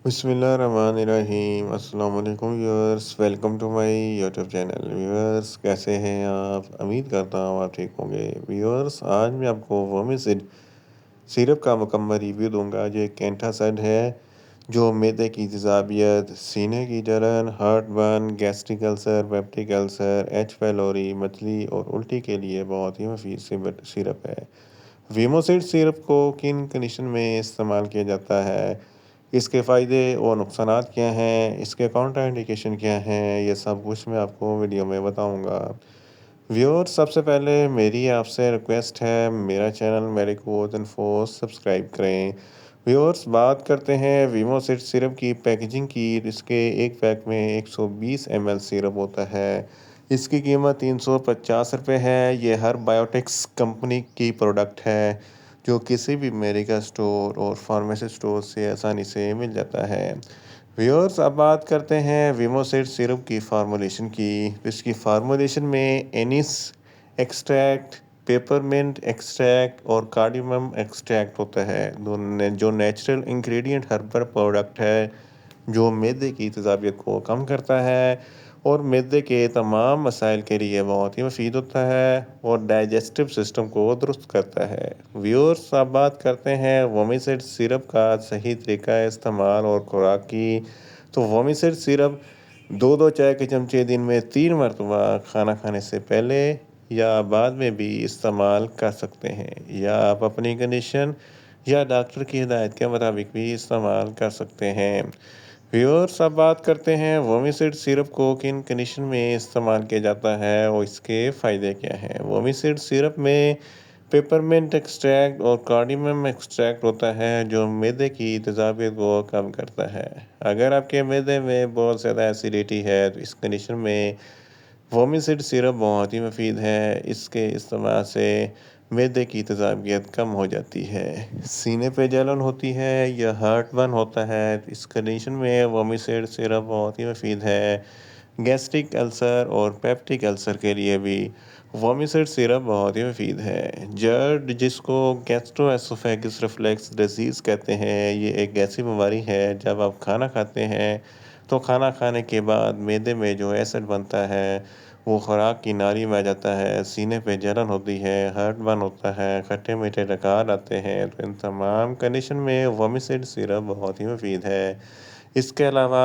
बिस्मिल्लाहिर्रहमानिर्रहीम। अस्सलाम वालेकुम viewers, welcome to my YouTube channel. Viewers, कैसे हैं आप? उम्मीद करता हूँ आप ठीक होंगे। व्यूअर्स, आज मैं आपको वोमिसिड सिरप का मुकम्मल रिव्यू दूंगा, जो एक एंटासिड है जो मैदे की तेज़ाबियत, सीने की जलन, heart burn, gastric ulcer, peptic ulcer, H pylori, मतली और उल्टी के लिए बहुत ही मुफीद सिरप है। वीमोसिड सिरप को किन कंडीशन में इस्तेमाल किया जाता है, इसके फ़ायदे और नुकसानात क्या हैं, इसके काउंटर इंडिकेशन क्या हैं, ये सब कुछ मैं आपको वीडियो में बताऊंगा। व्यूअर्स, सबसे पहले मेरी आपसे रिक्वेस्ट है, मेरा चैनल मेडिकोज इन्फो सब्सक्राइब करें। व्यूअर्स, बात करते हैं वीमोसिड सिरप की पैकेजिंग की। इसके एक पैक में 120 ml सिरप होता है। इसकी कीमत 350 रुपये है। ये हर बायोटिक्स कंपनी की प्रोडक्ट है, जो किसी भी मेडिकल स्टोर और फार्मेसी स्टोर से आसानी से मिल जाता है। व्यूअर्स, अब बात करते हैं विमोसिड सिरप की फार्मूलेशन की। इसकी फार्मूलेशन में एनिस एक्सट्रैक्ट, पेपरमिंट एक्सट्रैक्ट और कार्डियमम एक्सट्रैक्ट होता है, जो नेचुरल इंग्रेडिएंट हर्बल प्रोडक्ट है, जो मैदे की तेज़ाबियत को कम करता है और मैदे के तमाम मसाइल के लिए बहुत ही मुफीद होता है और डाइजेस्टिव सिस्टम को दुरुस्त करता है। व्यूअर्स, अब बात करते हैं वोमिसिड सिरप का सही तरीका इस्तेमाल और खुराक की। तो वोमिसिड सिरप दो दो चाय के चमचे दिन में 3 मरतबा खाना खाने से पहले या बाद में भी इस्तेमाल कर सकते हैं, या आप अपनी कंडीशन या डॉक्टर की हिदायत के मुताबिक भी इस्तेमाल कर सकते हैं। व्यूअर्स, अब बात करते हैं वोमिसिड सिरप को किन कंडीशन में इस्तेमाल किया जाता है और इसके फ़ायदे क्या हैं। वोमिसिड सिरप में पेपरमिंट एक्सट्रैक्ट और कार्डियमम एक्सट्रैक्ट होता है, जो मैदे की तेज़ाबियत को कम करता है। अगर आपके मैदे में बहुत ज़्यादा एसिडिटी है, तो इस कंडीशन में वोमिसिड सिरप बहुत ही मुफीद है। इसके इस्तेमाल से मैदे की तेज़ाबियत कम हो जाती है, सीने पे जलन होती है या हार्ट बर्न होता है, तो इस कंडीशन में वोमिसिड सिरप बहुत ही मुफीद है। गैस्ट्रिक अल्सर और पेप्टिक अल्सर के लिए भी वोमिसिड सिरप बहुत ही मुफीद है। जर्ड, जिसको गैस्ट्रोएसोफेगस रिफ्लेक्स डिजीज़ कहते हैं, ये एक ऐसी बीमारी है जब आप खाना खाते हैं तो खाना खाने के बाद मैदे में जो एसिड बनता है वो खुराक की नाली में आ जाता है, सीने पे जलन होती है, हार्ट बर्न होता है, खट्टे मीठे डकार आते हैं। तो इन तमाम कंडीशन में वोमिसिड सिरप बहुत ही मुफीद है। इसके अलावा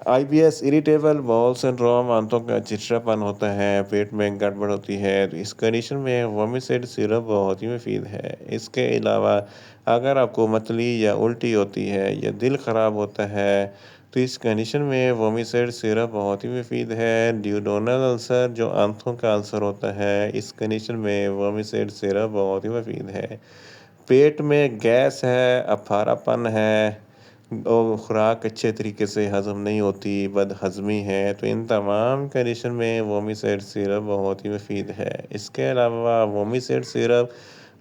आईबीएस, इरिटेबल बाउल सिंड्रोम, आंतों का चिड़चिड़ापन होता है, पेट में गड़बड़ होती है, तो इस कंडीशन में वोमिसिड सिरप बहुत ही मुफीद है। इसके अलावा अगर आपको मतली या उल्टी होती है या दिल ख़राब होता है, तो इस कंडीशन में वोमिसिड सिरप बहुत ही मुफीद है। ड्यूडेनल अल्सर, जो आंतों का अल्सर होता है, इस कंडीशन में वोमिसिड सिरप बहुत ही मुफीद है। पेट में गैस है, अफारापन है और खुराक अच्छे तरीके से हज़म नहीं होती, बदहज़मी है, तो इन तमाम कंडीशन में वोमिसिड सिरप बहुत ही मुफीद है। इसके अलावा वोमिसिड सिरप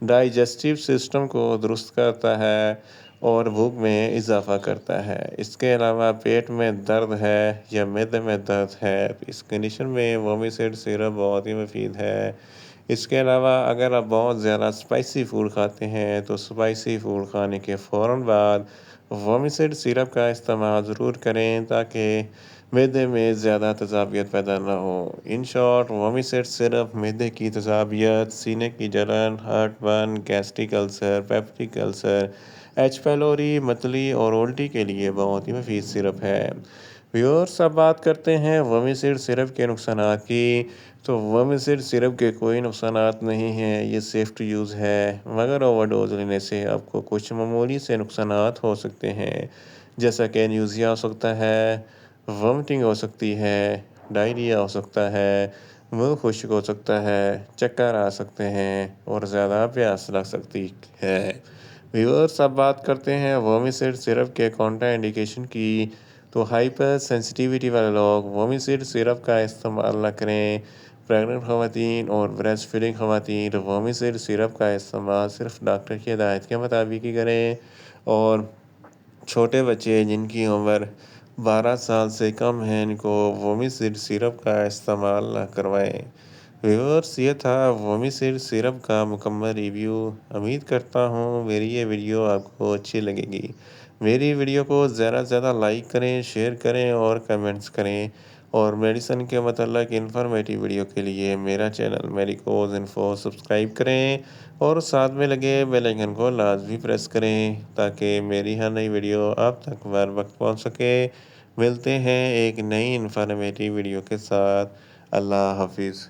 डाइजेस्टिव सिस्टम को दुरुस्त करता है और भूख में इजाफ़ा करता है। इसके अलावा पेट में दर्द है या मैदे में दर्द है, तो इस कंडीशन में वोमिसिड सिरप बहुत ही मुफीद है। इसके अलावा अगर आप बहुत ज़्यादा स्पाइसी फ़ूड खाते हैं, तो स्पाइसी फ़ूड खाने के फ़ौरन बाद वोमिसिड सिरप का इस्तेमाल ज़रूर करें, ताकि मैदे में ज़्यादा तेज़ाबियत पैदा ना हो। इन शॉर्ट, वोमिसिड सिरप मैदे की तेज़ाबियत, सीने की जलन, heart burn, gastric ulcer, peptic ulcer, H pylori, मतली और उल्टी के लिए बहुत ही मुफीद सिरप है। व्यूअर्स, अब बात करते हैं वोमिसिड सिरप के नुकसानात की। तो वोमिसिड सिरप के कोई नुकसानात नहीं हैं, ये सेफ़ टू यूज़ है, मगर ओवरडोज़ लेने से आपको कुछ मामूली से नुकसानात हो सकते हैं, जैसा कि न्यूज़िया हो सकता है, वोमिटिंग हो सकती है, डायरिया हो सकता है, मुँह खुश्क हो सकता है, चक्कर आ सकते हैं और ज़्यादा प्यास लग सकती है। व्यूअर्स, अब बात करते हैं वोमिसिड सिरप के काउंटर इंडिकेशन की। तो हाइपर सेंसिटिविटी वाले लोग वोमिसिड सिरप का इस्तेमाल ना करें। प्रेग्नेंट ख़वातीन और ब्रेस्ट फीडिंग ख़वातीन वोमिसिड सिरप का इस्तेमाल सिर्फ डॉक्टर की हिदायत के मुताबिक ही करें, और छोटे बच्चे जिनकी उम्र 12 साल से कम है, इनको वोमिसिड सिरप का इस्तेमाल ना करवाएं। व्यूअर्स, ये था वोमिसिड सिरप का मुकम्मल रिव्यू। उम्मीद करता हूँ मेरी ये वीडियो आपको अच्छी लगेगी। میری ویڈیو کو زیادہ سے زیادہ لائک کریں، شیئر کریں اور کمنٹس کریں، اور میڈیسن کے متعلق انفارمیٹیو ویڈیو کے لیے میرا چینل میریکوز انفو سبسکرائب کریں اور ساتھ میں لگے بیل آئیکن کو لازمی پریس کریں تاکہ میری ہر نئی ویڈیو آپ تک بر وقت پہنچ سکے۔ ملتے ہیں ایک نئی انفارمیٹیو ویڈیو کے ساتھ۔ اللہ حافظ۔